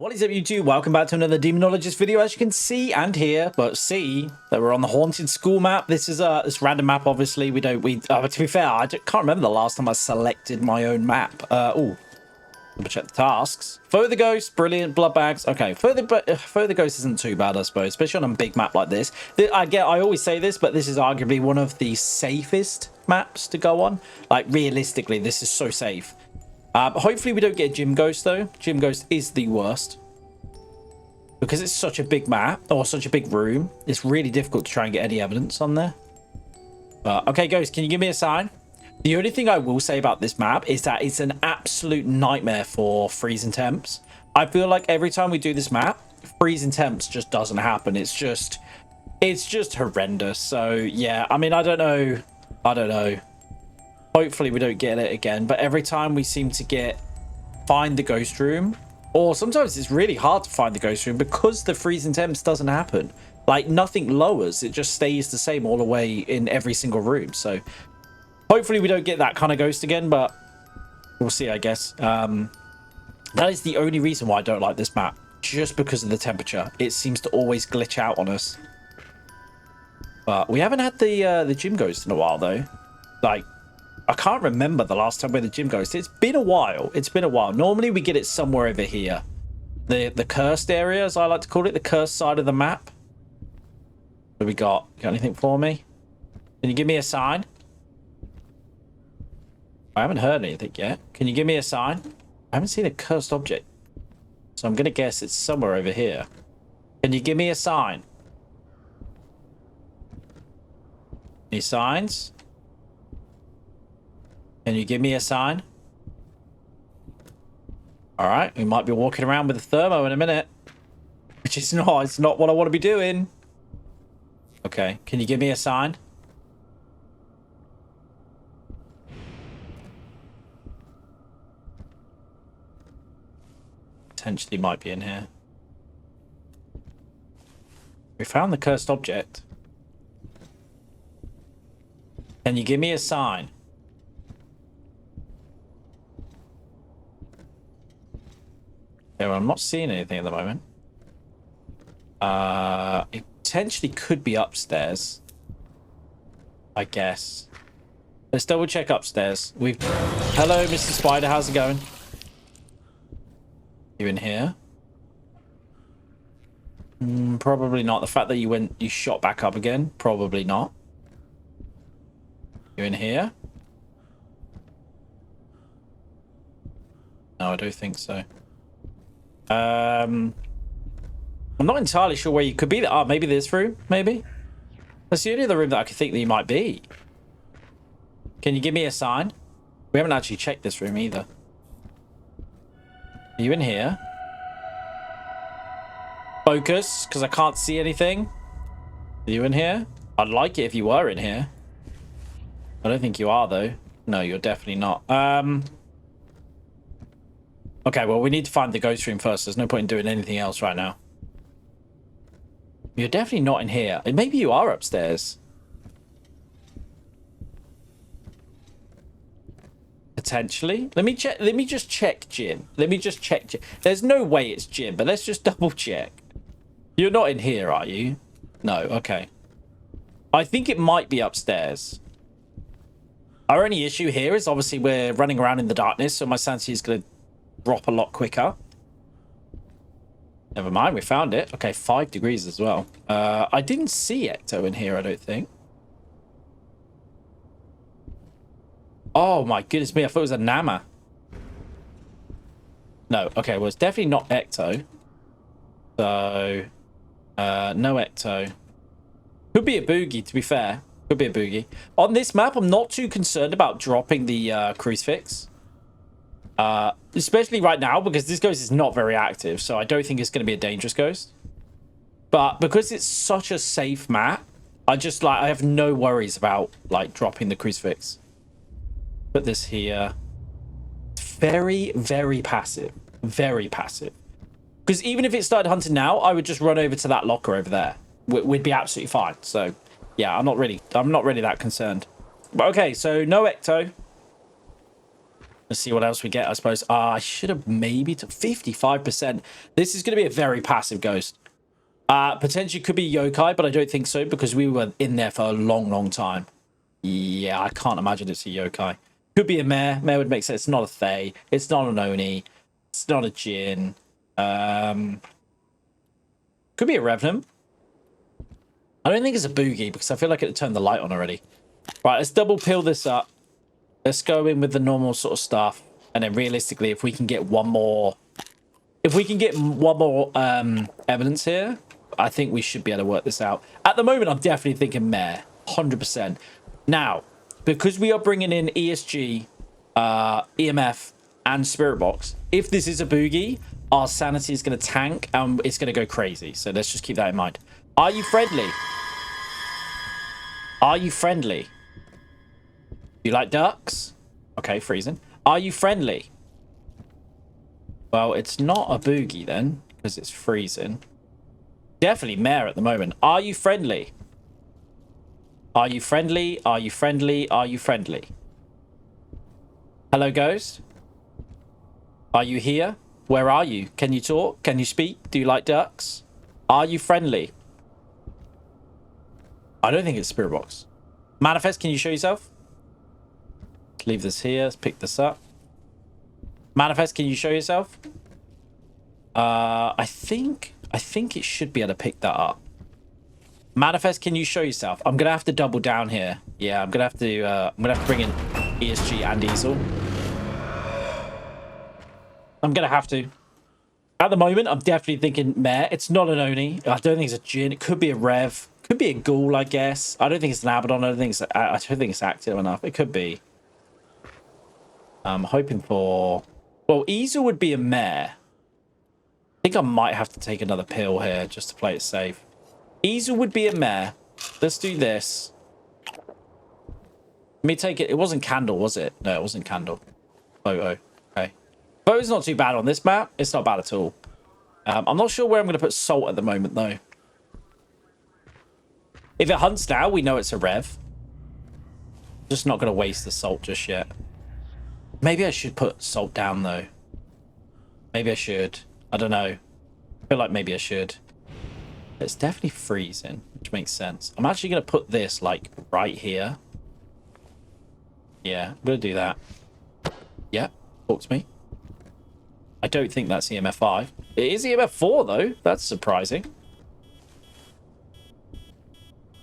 What is up, YouTube? Welcome back to another Demonologist video. As you can see and hear, but see that we're on the haunted school map. This is this random map. Obviously, to be fair, I can't remember the last time I selected my own map. Double check the tasks. Further Ghost, brilliant. Blood bags. Okay, Further Ghost isn't too bad, I suppose, especially on a big map like this. I always say this, but this is arguably one of the safest maps to go on. Like, realistically, this is so safe. Hopefully we don't get a Gym Ghost, though. Gym Ghost is the worst. Because it's such a big map, or such a big room, it's really difficult to try and get any evidence on there. Okay, Ghost, can you give me a sign? The only thing I will say about this map is that it's an absolute nightmare for freezing temps. I feel like every time we do this map, freezing temps just doesn't happen. It's just horrendous. So, yeah, I mean, I don't know. Hopefully we don't get it again, but every time we seem to find the ghost room, or sometimes it's really hard to find the ghost room because the freezing temps doesn't happen. Like, nothing lowers, it just stays the same all the way in every single room. So hopefully we don't get that kind of ghost again, but we'll see, I guess. That is the only reason why I don't like this map, just because of the temperature. It seems to always glitch out on us. But we haven't had the gym ghost in a while, though. Like, I can't remember the last time we had the gym ghost. It's been a while. Normally we get it somewhere over here. The cursed area, as I like to call it. The cursed side of the map. What do we got? Got anything for me? Can you give me a sign? I haven't heard anything yet. Can you give me a sign? I haven't seen a cursed object. So I'm going to guess it's somewhere over here. Can you give me a sign? Any signs? Can you give me a sign? All right, we might be walking around with a thermo in a minute, which is not. It's not what I want to be doing. Okay, can you give me a sign? Potentially might be in here. We found the cursed object. Can you give me a sign? Yeah, well, I'm not seeing anything at the moment. It potentially could be upstairs, I guess. Let's double check upstairs. Hello, Mr. Spider. How's it going? You in here? Probably not. The fact that you shot back up again, probably not. You in here? No, I don't think so. I'm not entirely sure where you could be. Oh, maybe this room, maybe? That's the only other room that I could think that you might be. Can you give me a sign? We haven't actually checked this room either. Are you in here? Focus, because I can't see anything. Are you in here? I'd like it if you were in here. I don't think you are, though. No, you're definitely not. Okay, well, we need to find the ghost room first. There's no point in doing anything else right now. You're definitely not in here. Maybe you are upstairs. Potentially. Let me check. Let me just check Jim. There's no way it's Jim, but let's just double check. You're not in here, are you? No, okay. I think it might be upstairs. Our only issue here is obviously we're running around in the darkness, so my sanity is going to drop a lot quicker. Never mind, we found it. Okay, 5 degrees as well. I didn't see Ecto in here, I don't think. Oh my goodness me, I thought it was a Nama. No, okay, well, it's definitely not Ecto. So, no Ecto. Could be a Boogie, to be fair. Could be a Boogie. On this map, I'm not too concerned about dropping the crucifix. Especially right now, because this ghost is not very active, so I don't think it's going to be a dangerous ghost. But because it's such a safe map, I have no worries about, like, dropping the crucifix. Put this here. It's very, very passive. Very passive. Because even if it started hunting now, I would just run over to that locker over there. We'd be absolutely fine. So, yeah, I'm not really that concerned. But okay, so no Ecto. Let's see what else we get, I suppose. I should have maybe to 55%. This is going to be a very passive ghost. Potentially could be yokai, but I don't think so because we were in there for a long time. Yeah, I can't imagine it's a yokai. Could be a mare. Mare would make sense. It's not a fae. It's not an oni. It's not a djinn. Could be a revenant. I don't think it's a boogie because I feel like it turned the light on already. Right, let's double peel this up. Let's go in with the normal sort of stuff. And then realistically, if we can get one more... If we can get one more evidence here, I think we should be able to work this out. At the moment, I'm definitely thinking mare. 100%. Now, because we are bringing in ESG, EMF, and Spirit Box, if this is a boogie, our sanity is going to tank and it's going to go crazy. So let's just keep that in mind. Are you friendly? Are you friendly? You like ducks? Okay, freezing. Are you friendly? Well, it's not a boogie then, because it's freezing. Definitely mare at the moment. Are you friendly? Are you friendly? Are you friendly? Are you friendly? Hello, ghost? Are you here? Where are you? Can you talk? Can you speak? Do you like ducks? Are you friendly? I don't think it's Spirit Box. Manifest, can you show yourself? Leave this here. Let's pick this up. Manifest, can you show yourself? I think it should be able to pick that up. Manifest, can you show yourself? I'm gonna have to double down here. Yeah, I'm gonna have to bring in ESG and Easel. I'm gonna have to. At the moment, I'm definitely thinking mare. It's not an Oni. I don't think it's a djinn. It could be a Rev. Could be a ghoul, I guess. I don't think it's an Abaddon. I don't think it's active enough. It could be. I'm hoping for... Well, Easel would be a mare. I think I might have to take another pill here just to play it safe. Easel would be a mare. Let's do this. Let me take it. It wasn't Candle, was it? No, it wasn't Candle. Photo. Okay. Photo's not too bad on this map. It's not bad at all. I'm not sure where I'm going to put Salt at the moment, though. If it hunts now, we know it's a Rev. Just not going to waste the Salt just yet. Maybe I should put Salt down, though. Maybe I should. I don't know. I feel like maybe I should. It's definitely freezing, which makes sense. I'm actually going to put this, like, right here. Yeah, I'm going to do that. Yeah, talk to me. I don't think that's EMF 5. It is EMF 4, though. That's surprising.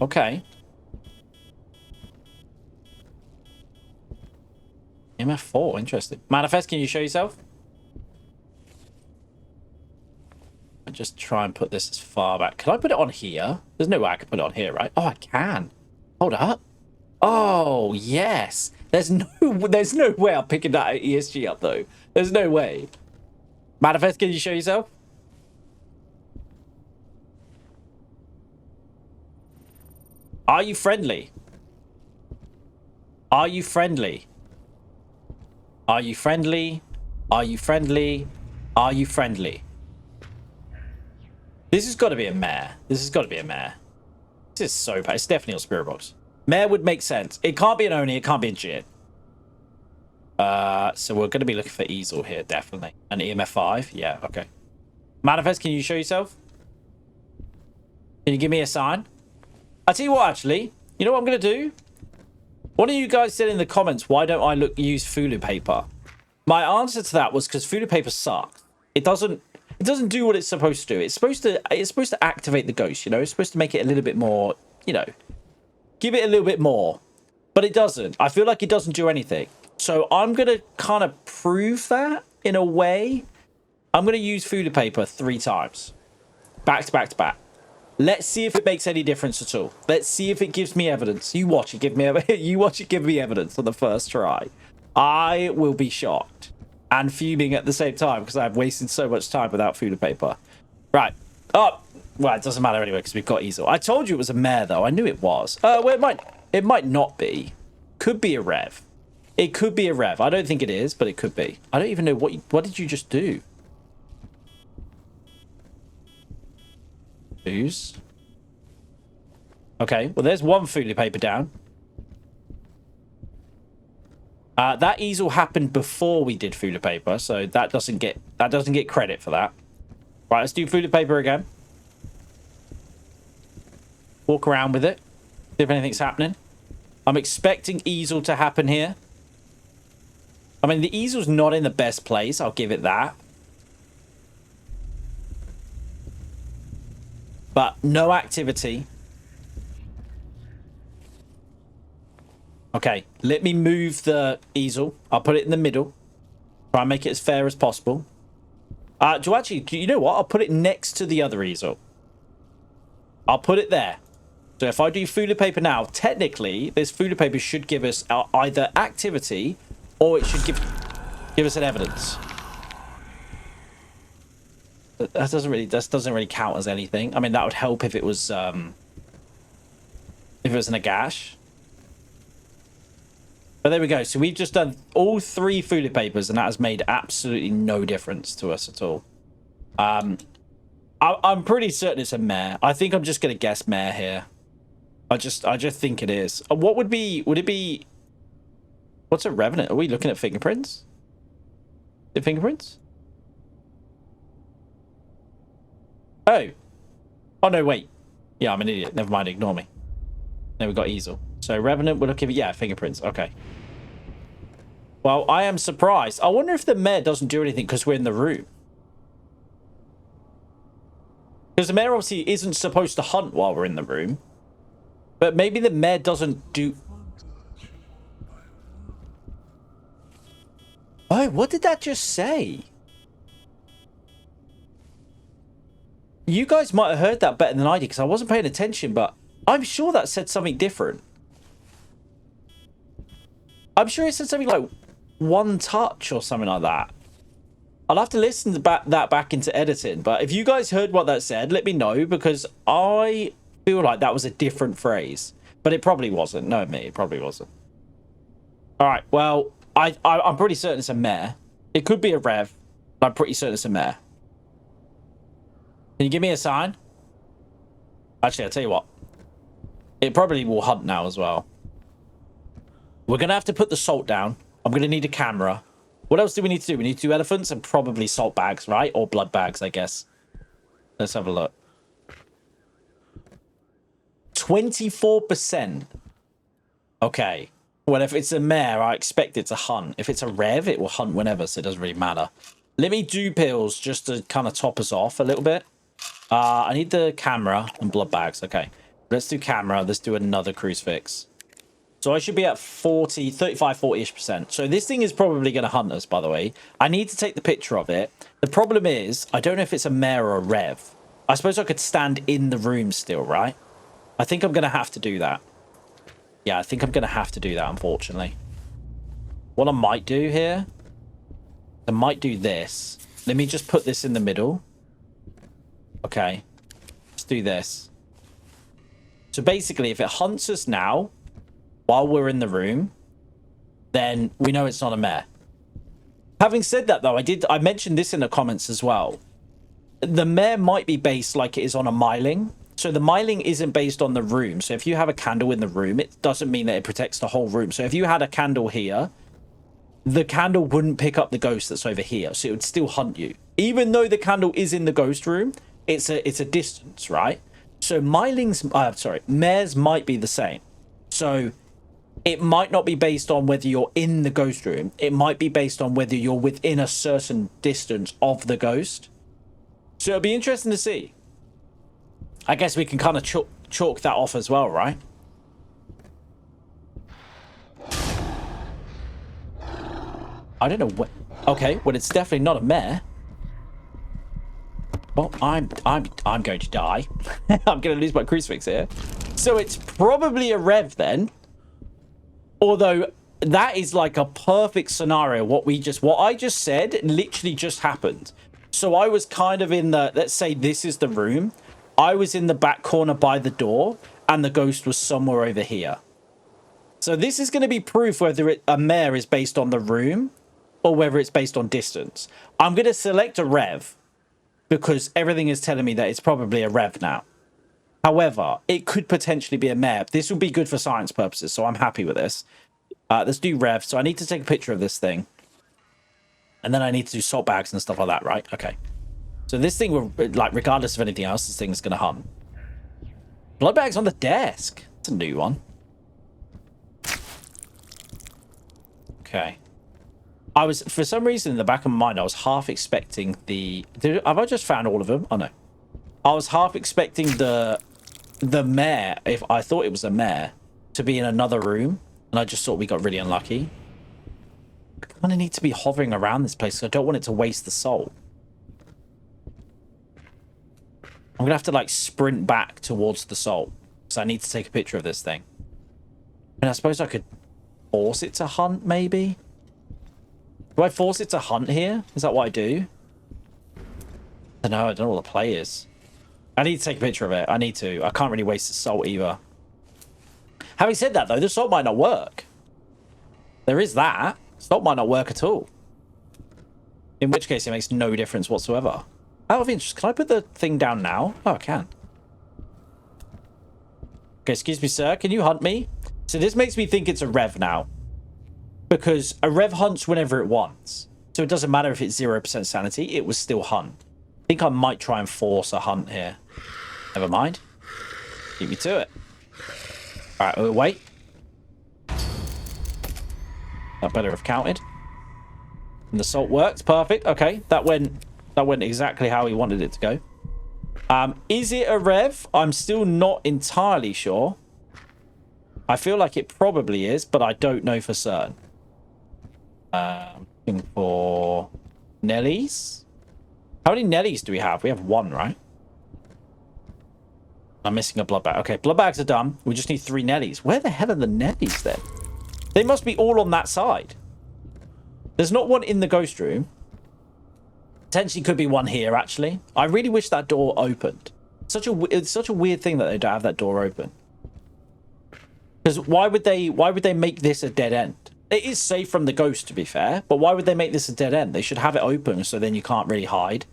Okay. EMF 4, interesting. Manifest, can you show yourself? I just try and put this as far back. Can I put it on here? There's no way I can put it on here, right? Oh, I can. Hold up. Oh, yes. There's no way I'm picking that ESG up, though. There's no way. Manifest, can you show yourself? Are you friendly? Are you friendly? Are you friendly? Are you friendly? Are you friendly? This has got to be a mare. This has got to be a mare. This is so bad. It's definitely a Spirit Box. Mare would make sense. It can't be an Oni. It can't be a djinn. So we're going to be looking for Easel here, definitely. An EMF 5? Yeah, okay. Manifest, can you show yourself? Can you give me a sign? I'll tell you what, actually. You know what I'm going to do? One of you guys said in the comments, why don't I use Fulu paper? My answer to that was because Fulu paper sucks. It doesn't do what it's supposed to do. It's supposed to activate the ghost, you know? It's supposed to make it a little bit more, you know, give it a little bit more. But it doesn't. I feel like it doesn't do anything. So I'm going to kind of prove that in a way. I'm going to use Fulu paper 3 times. Back to back to back. Let's see if it makes any difference at all. Let's see if it gives me evidence. You watch it give me evidence on the first try. I will be shocked and fuming at the same time because I've wasted so much time without Fulu paper. Right. Oh, well, it doesn't matter anyway because we've got Easel. I told you it was a mare though. I knew it was. Well, it might not be. Could be a Rev. It could be a Rev. I don't think it is, but it could be. I don't even know what did you just do? Who's? Okay, well, there's one Fulu paper down. That easel happened before we did Fuller paper, so that doesn't get credit for that. Right, let's do Fuller paper again. Walk around with it. See if anything's happening. I'm expecting easel to happen here. I mean, the easel's not in the best place. I'll give it that. But no activity. Okay, let me move the easel. I'll put it in the middle. Try and make it as fair as possible. You know what? I'll put it next to the other easel. I'll put it there. So if I do Fuller paper now, technically, this Fuller paper should give us either activity or it should give us an evidence. That doesn't really count as anything. I mean, that would help if it was an Agash. But there we go. So we've just done all 3 Fuller papers, and that has made absolutely no difference to us at all. I'm pretty certain it's a Mare. I think I'm just gonna guess Mare here. I just think it is. What would it be? What's a Revenant? Are we looking at fingerprints? Is it fingerprints? Oh no, wait. Yeah, I'm an idiot. Never mind, ignore me. Then we've got easel. So Revenant, we're looking at, yeah, fingerprints. Okay. Well, I am surprised. I wonder if the Mare doesn't do anything because we're in the room. Because the Mare obviously isn't supposed to hunt while we're in the room. But maybe the Mare doesn't do... Oh, what did that just say? You guys might have heard that better than I did because I wasn't paying attention, but I'm sure that said something different. I'm sure it said something like one touch or something like that. I'll have to listen to that back into editing, but if you guys heard what that said, let me know, because I feel like that was a different phrase, but it probably wasn't. No, me, it probably wasn't. All right, well, I'm pretty certain it's a Mare. It could be a Rev, but I'm pretty certain it's a Mare. Can you give me a sign? Actually, I'll tell you what. It probably will hunt now as well. We're going to have to put the salt down. I'm going to need a camera. What else do we need to do? We need to do elephants and probably salt bags, right? Or blood bags, I guess. Let's have a look. 24%. Okay. Well, if it's a Mare, I expect it to hunt. If it's a Rev, it will hunt whenever, so it doesn't really matter. Let me do pills just to kind of top us off a little bit. I need the camera and blood bags. Okay. Let's do camera. Let's do another crucifix. So I should be at 35, 40-ish%. So this thing is probably going to hunt us, by the way. I need to take the picture of it. The problem is, I don't know if it's a Mare or a Rev. I suppose I could stand in the room still, right? I think I'm going to have to do that. Yeah, I think I'm going to have to do that, unfortunately. What I might do here, I might do this. Let me just put this in the middle. Okay. Let's do this. So basically, if it hunts us now, while we're in the room, then we know it's not a Mare. Having said that, though, I mentioned this in the comments as well. The Mare might be based like it is on a myling. So the myling isn't based on the room. So if you have a candle in the room, it doesn't mean that it protects the whole room. So if you had a candle here, the candle wouldn't pick up the ghost that's over here. So it would still hunt you. Even though the candle is in the ghost room, it's a distance, right? So Mares might be the same. So it might not be based on whether you're in the ghost room. It might be based on whether you're within a certain distance of the ghost. So it'll be interesting to see. I guess we can kind of chalk that off as well, right? I don't know what... Okay, well, it's definitely not a Mare. Well, I'm going to die. I'm going to lose my crucifix here. So it's probably a Rev then. Although that is like a perfect scenario. What I just said literally just happened. So I was kind of in the, let's say this is the room. I was in the back corner by the door and the ghost was somewhere over here. So this is going to be proof whether a Mare is based on the room or whether it's based on distance. I'm going to select a Rev because everything is telling me that it's probably a Rev now. However, it could potentially be a Mare. This will be good for science purposes, so I'm happy with this. Let's do rev. So I need to take a picture of this thing. And then I need to do salt bags and stuff like that, right? Okay. So this thing, will, like, regardless of anything else, this thing is going to hunt. Blood bags on the desk. It's a new one. Okay. I was, for some reason, in the back of my mind, I was half expecting the... have I just found all of them? Oh, no. I was half expecting the mare, if I thought it was a mare, to be in another room. And I just thought we got really unlucky. I kind of need to be hovering around this place, so I don't want it to waste the salt. I'm going to have to, like, sprint back towards the salt. So I need to take a picture of this thing. And I suppose I could force it to hunt, maybe? Do I force it to hunt here? Is that what I do? I don't know. I don't know what the play is. I need to take a picture of it. I need to. I can't really waste the salt either. Having said that, though, the salt might not work. There is that. Salt might not work at all. In which case, it makes no difference whatsoever. Out of interest, can I put the thing down now? Oh, I can. Okay, excuse me, sir. Can you hunt me? So this makes me think it's a rev now. Because a rev hunts whenever it wants. So it doesn't matter if it's 0% sanity, it will still hunt. I think I might try and force a hunt here. Never mind. Keep me to it. Alright, we'll wait. That better have counted. And the salt works. Perfect. Okay, that went exactly how we wanted it to go. Is it a rev? I'm still not entirely sure. I feel like it probably is, but I don't know for certain. Looking for Nellies. How many Nellies do we have? We have one, right? I'm missing a blood bag. Okay, blood bags are done. We just need 3 Nellies. Where the hell are the Nellies then? They must be all on that side. There's not one in the ghost room. Potentially could be one here, actually. I really wish that door opened. It's such a weird thing that they don't have that door open. Because why would they make this a dead end? It is safe from the ghost, to be fair, but why would they make this a dead end? They should have it open so then you can't really hide.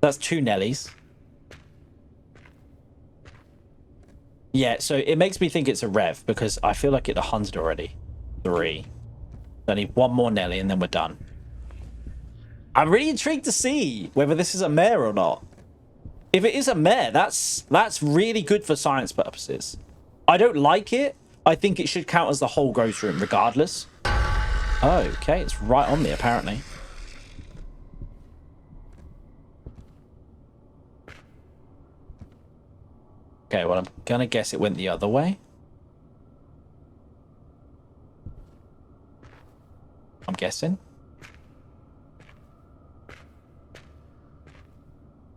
That's 2 Nellies. Yeah, so it makes me think it's a rev because I feel like it hunted already. 3. I need 1 more Nelly and then we're done. I'm really intrigued to see whether this is a mare or not. If it is a mare, that's really good for science purposes. I don't like it. I think it should count as the whole ghost room regardless. Oh, okay. It's right on me, apparently. Okay, well, I'm going to guess it went the other way. I'm guessing.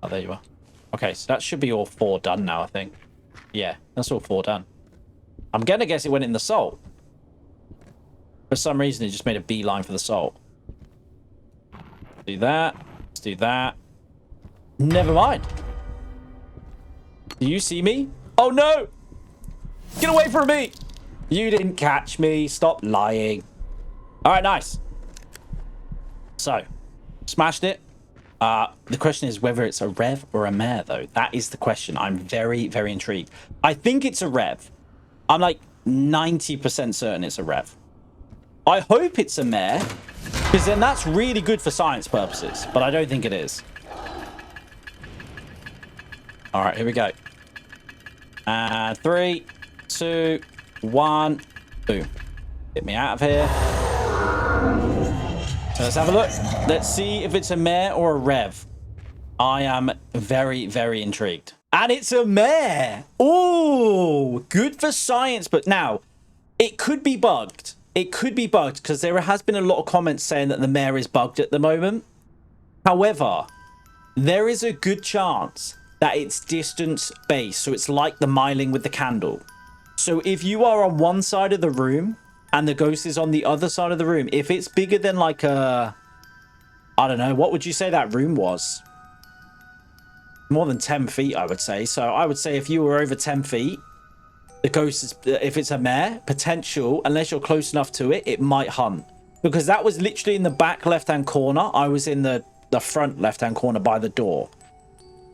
Oh, there you are. Okay, so that should be all 4 done now, I think. Yeah, that's all 4 done. I'm going to guess it went in the salt. For some reason, it just made a beeline for the salt. Do that. Let's do that. Never mind. Do you see me? Oh, no! Get away from me! You didn't catch me. Stop lying. All right, nice. So, smashed it. The question is whether it's a rev or a mare, though. That is the question. I'm very, very intrigued. I think it's a rev. I'm like 90% certain it's a rev. I hope it's a mare, because then that's really good for science purposes, but I don't think it is. All right, here we go. And 3, 2, 1, boom. Get me out of here. So let's have a look. Let's see if it's a mare or a rev. I am very, very intrigued. And it's a mare. Oh, good for science. But now, it could be bugged. It could be bugged because there has been a lot of comments saying that the mare is bugged at the moment. However, there is a good chance that it's distance based. So it's like the myling with the candle. So if you are on one side of the room and the ghost is on the other side of the room, if it's bigger than like a, I don't know, what would you say that room was? More than 10 feet, I would say. So I would say if you were over 10 feet, the ghost is, if it's a mare, potential, unless you're close enough to it, it might hunt. Because that was literally in the back left-hand corner. I was in the front left-hand corner by the door.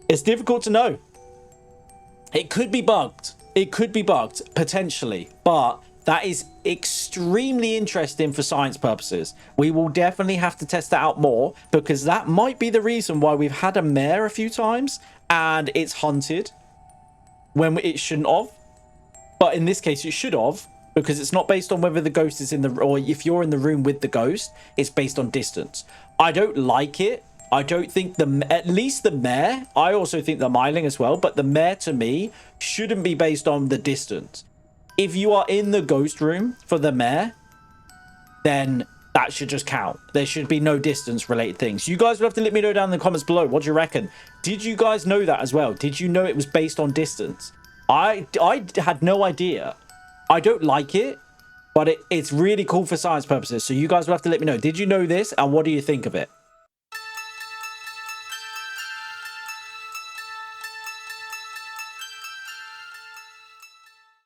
It's difficult to know. It could be bugged. It could be bugged, potentially. But That is extremely interesting for science purposes. We will definitely have to test that out more, because that might be the reason why we've had a mare a few times and it's hunted when it shouldn't have. But in this case, it should have, because it's not based on whether the ghost is in the, or if you're in the room with the ghost, it's based on distance. I don't like it. I don't think at least the mare, I also think the miling as well, but the mare to me shouldn't be based on the distance. If you are in the ghost room for the mare, then that should just count. There should be no distance related things. You guys will have to let me know down in the comments below. What do you reckon? Did you guys know that as well? Did you know it was based on distance? I had no idea. I don't like it, but it's really cool for science purposes. So you guys will have to let me know. Did you know this? And what do you think of it?